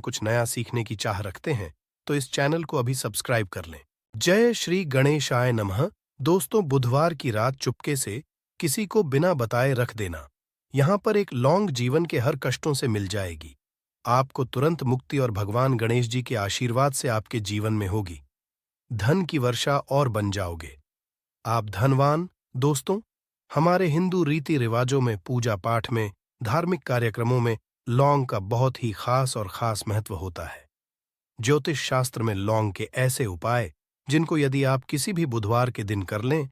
कुछ नया सीखने की चाह रखते हैं तो इस चैनल को अभी सब्सक्राइब कर लें। जय श्री गणेशाय नमः। दोस्तों, बुधवार की रात चुपके से किसी को बिना बताए रख देना। यहाँ पर एक लौंग जीवन के हर कष्टों से मिल जाएगी। आपको तुरंत मुक्ति और भगवान गणेश जी के आशीर्वाद से आपके जीवन में होगी धन की वर्षा और बन जाओगे आप धनवान। दोस्तों, हमारे हिंदू रीति रिवाजों में, पूजा पाठ में, धार्मिक कार्यक्रमों में लौंग का बहुत ही खास और खास महत्व होता है। ज्योतिष शास्त्र में लौंग के ऐसे उपाय जिनको यदि आप किसी भी बुधवार के दिन कर लें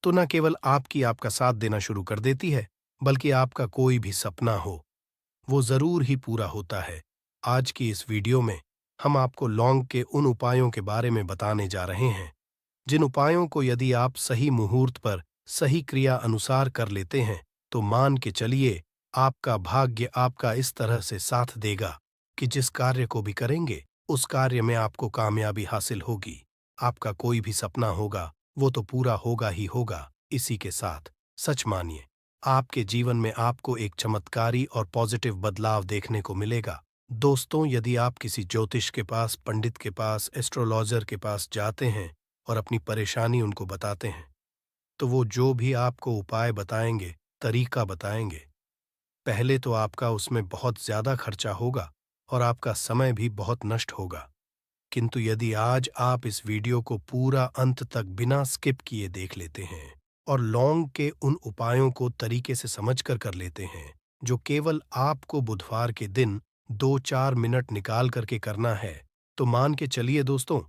तो न केवल आपका साथ देना शुरू कर देती है, बल्कि आपका कोई भी सपना हो वो जरूर ही पूरा होता है। आज की इस वीडियो में हम आपको लौंग के उन उपायों के बारे में बताने जा रहे हैं जिन उपायों को यदि आप सही मुहूर्त पर सही क्रिया अनुसार कर लेते हैं तो मान के चलिए आपका भाग्य आपका इस तरह से साथ देगा कि जिस कार्य को भी करेंगे उस कार्य में आपको कामयाबी हासिल होगी। आपका कोई भी सपना होगा वो तो पूरा होगा ही होगा। इसी के साथ सच मानिए, आपके जीवन में आपको एक चमत्कारी और पॉजिटिव बदलाव देखने को मिलेगा। दोस्तों, यदि आप किसी ज्योतिष के पास, पंडित के पास, एस्ट्रोलॉजर के पास जाते हैं और अपनी परेशानी उनको बताते हैं तो वो जो भी आपको उपाय बताएंगे, तरीका बताएंगे, पहले तो आपका उसमें बहुत ज्यादा खर्चा होगा और आपका समय भी बहुत नष्ट होगा। किंतु यदि आज आप इस वीडियो को पूरा अंत तक बिना स्किप किए देख लेते हैं और लौंग के उन उपायों को तरीके से समझकर कर लेते हैं जो केवल आपको बुधवार के दिन 2-4 मिनट निकाल करके करना है, तो मान के चलिए दोस्तों,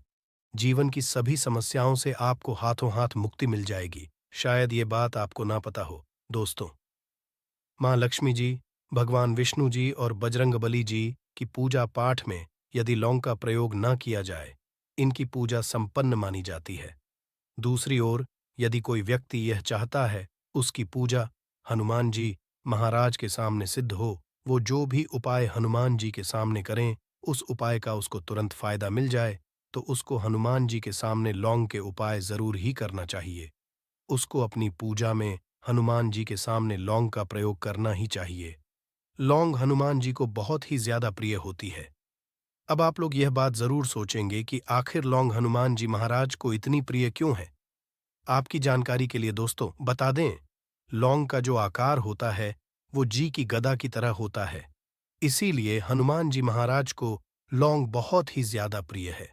जीवन की सभी समस्याओं से आपको हाथों हाथ मुक्ति मिल जाएगी। शायद ये बात आपको ना पता हो दोस्तों, माँ लक्ष्मी जी, भगवान विष्णु जी और बजरंगबली जी की पूजा पाठ में यदि लौंग का प्रयोग न किया जाए, इनकी पूजा संपन्न मानी जाती है। दूसरी ओर यदि कोई व्यक्ति यह चाहता है उसकी पूजा हनुमान जी महाराज के सामने सिद्ध हो, वो जो भी उपाय हनुमान जी के सामने करें उस उपाय का उसको तुरंत फायदा मिल जाए, तो उसको हनुमान जी के सामने लौंग के उपाय जरूर ही करना चाहिए। उसको अपनी पूजा में हनुमान जी के सामने लौंग का प्रयोग करना ही चाहिए। लौंग हनुमान जी को बहुत ही ज्यादा प्रिय होती है। अब आप लोग यह बात जरूर सोचेंगे कि आखिर लौंग हनुमान जी महाराज को इतनी प्रिय क्यों है। आपकी जानकारी के लिए दोस्तों बता दें, लौंग का जो आकार होता है वो जी की गदा की तरह होता है, इसीलिए हनुमान जी महाराज को लौंग बहुत ही ज्यादा प्रिय है।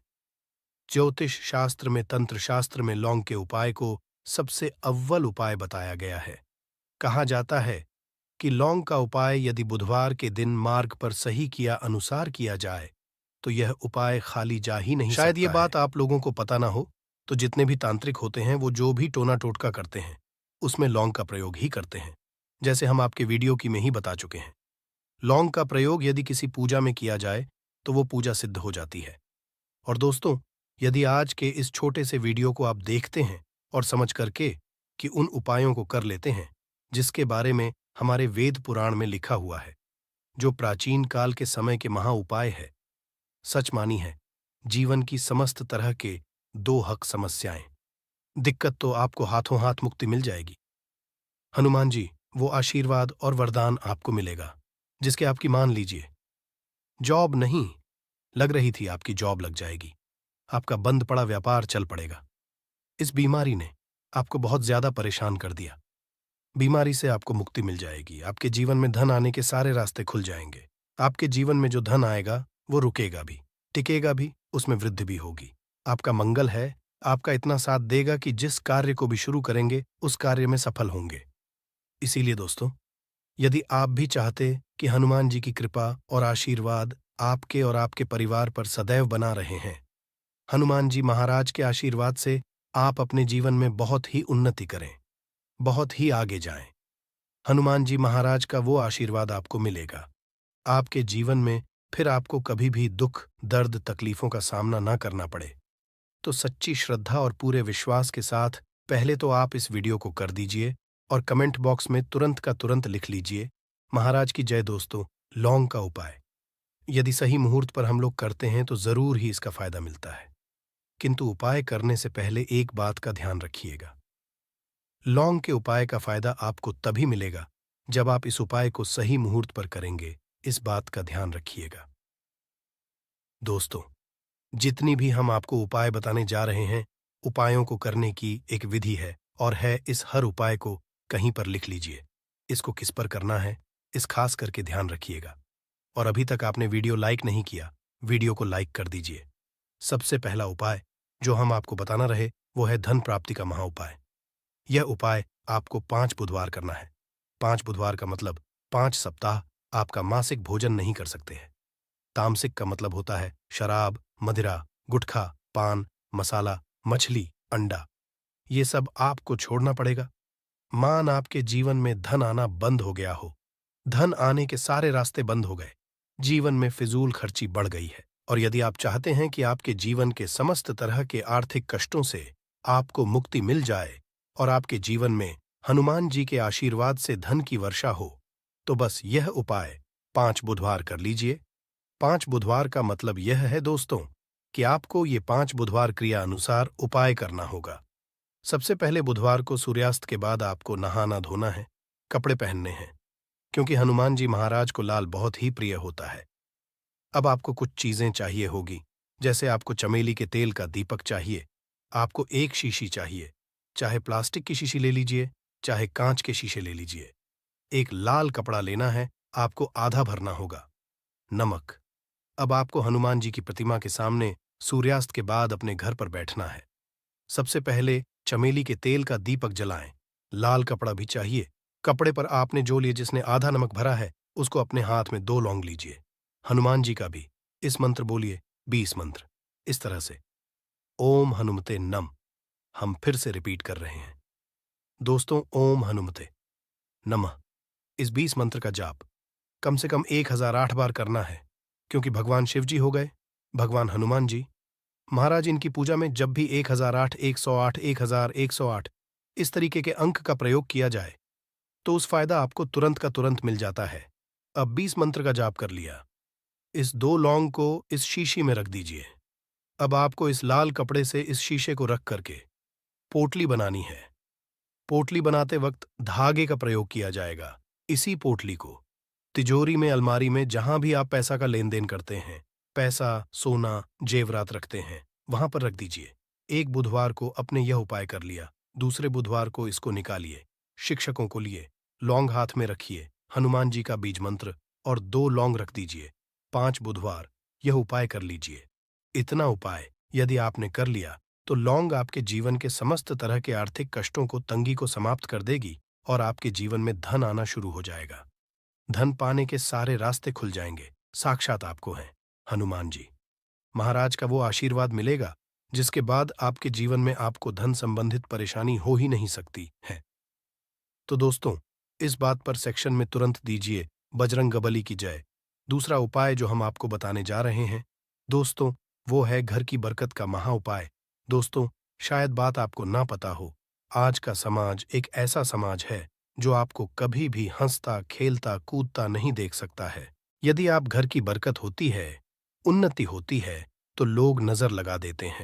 ज्योतिष शास्त्र में, तंत्र शास्त्र में लौंग के उपाय को सबसे अव्वल उपाय बताया गया है। कहा जाता है कि लौंग का उपाय यदि बुधवार के दिन मार्ग पर सही किया अनुसार किया जाए तो यह उपाय खाली जा ही नहीं सकता। शायद ये बात आप लोगों को पता ना हो, तो जितने भी तांत्रिक होते हैं वो जो भी टोना टोटका करते हैं उसमें लौंग का प्रयोग ही करते हैं, जैसे हम आपके वीडियो की में ही बता चुके हैं। लौंग का प्रयोग यदि किसी पूजा में किया जाए तो वो पूजा सिद्ध हो जाती है। और दोस्तों, यदि आज के इस छोटे से वीडियो को आप देखते हैं और समझ करके कि उन उपायों को कर लेते हैं जिसके बारे में हमारे वेद पुराण में लिखा हुआ है, जो प्राचीन काल के समय के महा उपाय है, सच मानी है, जीवन की समस्त तरह के दो हक समस्याएं, दिक्कत तो आपको हाथों हाथ मुक्ति मिल जाएगी। हनुमान जी वो आशीर्वाद और वरदान आपको मिलेगा जिसके आपकी मान लीजिए जॉब नहीं लग रही थी, आपकी जॉब लग जाएगी। आपका बंद पड़ा व्यापार चल पड़ेगा। इस बीमारी ने आपको बहुत ज्यादा परेशान कर दिया, बीमारी से आपको मुक्ति मिल जाएगी। आपके जीवन में धन आने के सारे रास्ते खुल जाएंगे। आपके जीवन में जो धन आएगा वो रुकेगा भी, टिकेगा भी, उसमें वृद्धि भी होगी। आपका मंगल है, आपका इतना साथ देगा कि जिस कार्य को भी शुरू करेंगे उस कार्य में सफल होंगे। इसीलिए दोस्तों, यदि आप भी चाहते कि हनुमान जी की कृपा और आशीर्वाद आपके और आपके परिवार पर सदैव बना रहे हैं, हनुमान जी महाराज के आशीर्वाद से आप अपने जीवन में बहुत ही उन्नति करें, बहुत ही आगे जाएं, हनुमान जी महाराज का वो आशीर्वाद आपको मिलेगा। आपके जीवन में फिर आपको कभी भी दुख, दर्द, तकलीफों का सामना ना करना पड़े। तो सच्ची श्रद्धा और पूरे विश्वास के साथ पहले तो आप इस वीडियो को कर दीजिए और कमेंट बॉक्स में तुरंत का तुरंत लिख लीजिए, महाराज की जय। दोस्तों, लौंग का उपाय यदि सही मुहूर्त पर हम लोग करते हैं तो जरूर ही इसका फायदा मिलता है, किंतु उपाय करने से पहले एक बात का ध्यान रखिएगा। लौंग के उपाय का फायदा आपको तभी मिलेगा जब आप इस उपाय को सही मुहूर्त पर करेंगे, इस बात का ध्यान रखिएगा। दोस्तों, जितनी भी हम आपको उपाय बताने जा रहे हैं, उपायों को करने की एक विधि है और है इस हर उपाय को कहीं पर लिख लीजिए। इसको किस पर करना है, इस खास करके ध्यान रखिएगा। और अभी तक आपने वीडियो लाइक नहीं किया, वीडियो को लाइक कर दीजिए। सबसे पहला उपाय जो हम आपको बताना रहे, वो है धन प्राप्ति का महाउपाय। यह उपाय आपको 5 बुधवार करना है। 5 बुधवार का मतलब 5 सप्ताह आपका मासिक भोजन नहीं कर सकते हैं। तामसिक का मतलब होता है शराब, मदिरा, गुटखा, पान, मसाला, मछली, अंडा। ये सब आपको छोड़ना पड़ेगा। मान आपके जीवन में धन आना बंद हो गया हो, धन आने के सारे रास्ते बंद हो गए, जीवन में फिजूल खर्ची बढ़ गई है, और यदि आप चाहते हैं कि आपके जीवन के समस्त तरह के आर्थिक कष्टों से आपको मुक्ति मिल जाए और आपके जीवन में हनुमान जी के आशीर्वाद से धन की वर्षा हो, तो बस यह उपाय 5 बुधवार कर लीजिए। 5 बुधवार का मतलब यह है दोस्तों कि आपको ये 5 बुधवार क्रिया अनुसार उपाय करना होगा। सबसे पहले बुधवार को सूर्यास्त के बाद आपको नहाना धोना है, कपड़े पहनने हैं, क्योंकि हनुमान जी महाराज को लाल बहुत ही प्रिय होता है। अब आपको कुछ चीजें चाहिए होगी, जैसे आपको चमेली के तेल का दीपक चाहिए, आपको एक शीशी चाहिए, चाहे प्लास्टिक की शीशी ले लीजिए, चाहे कांच के शीशे ले लीजिए। एक लाल कपड़ा लेना है, आपको आधा भरना होगा। नमक। अब आपको हनुमान जी की प्रतिमा के सामने सूर्यास्त के बाद अपने घर पर बैठना है। सबसे पहले चमेली के तेल का दीपक जलाएं। लाल कपड़ा भी चाहिए। कपड़े पर आपने जो लिए जिसने आधा नमक भरा है, उसको अपने हाथ में 2 लौंग लीजिए। हनुमान जी का भी इस मंत्र बोलिए, 20 मंत्र, इस तरह से। ओम हनुमते नम। हम फिर से रिपीट कर रहे हैं दोस्तों, ओम हनुमते नमः। इस 20 मंत्र का जाप कम से कम 1008 बार करना है, क्योंकि भगवान शिव जी हो गए, भगवान हनुमान जी महाराज, इनकी पूजा में जब भी 1008, 108, 1000, 108 इस तरीके के अंक का प्रयोग किया जाए, तो उस फायदा आपको तुरंत का तुरंत मिल जाता है। अब 20 मंत्र का जाप कर लिया। इस 2 लौंग को इस शीशी में रख दीजिए। अब आपको इस लाल कपड़े से इस शीशे को रख करके पोटली बनानी है। पोटली बनाते वक्त धागे का प्रयोग किया जाएगा। इसी पोटली को तिजोरी में, अलमारी में, जहां भी आप पैसा का लेन देन करते हैं, पैसा, सोना, जेवरात रखते हैं, वहां पर रख दीजिए। एक बुधवार को अपने यह उपाय कर लिया, दूसरे बुधवार को इसको निकालिए, शिक्षकों को लिए, लौंग हाथ में रखिए, हनुमान जी का बीज मंत्र और 2 लौंग रख दीजिए। 5 बुधवार यह उपाय कर लीजिए। इतना उपाय यदि आपने कर लिया, तो लौंग आपके जीवन के समस्त तरह के आर्थिक कष्टों को, तंगी को समाप्त कर देगी और आपके जीवन में धन आना शुरू हो जाएगा। धन पाने के सारे रास्ते खुल जाएंगे। साक्षात आपको हैं हनुमान जी महाराज का वो आशीर्वाद मिलेगा, जिसके बाद आपके जीवन में आपको धन संबंधित परेशानी हो ही नहीं सकती है। तो दोस्तों, इस बात पर सेक्शन में तुरंत दीजिए बजरंगबली की जय। दूसरा उपाय जो हम आपको बताने जा रहे हैं दोस्तों, वो है घर की बरकत का महा उपाय। दोस्तों, शायद बात आपको ना पता हो, आज का समाज एक ऐसा समाज है जो आपको कभी भी हंसता, खेलता, कूदता नहीं देख सकता है। यदि आप घर की बरकत होती है, उन्नति होती है, तो लोग नजर लगा देते हैं।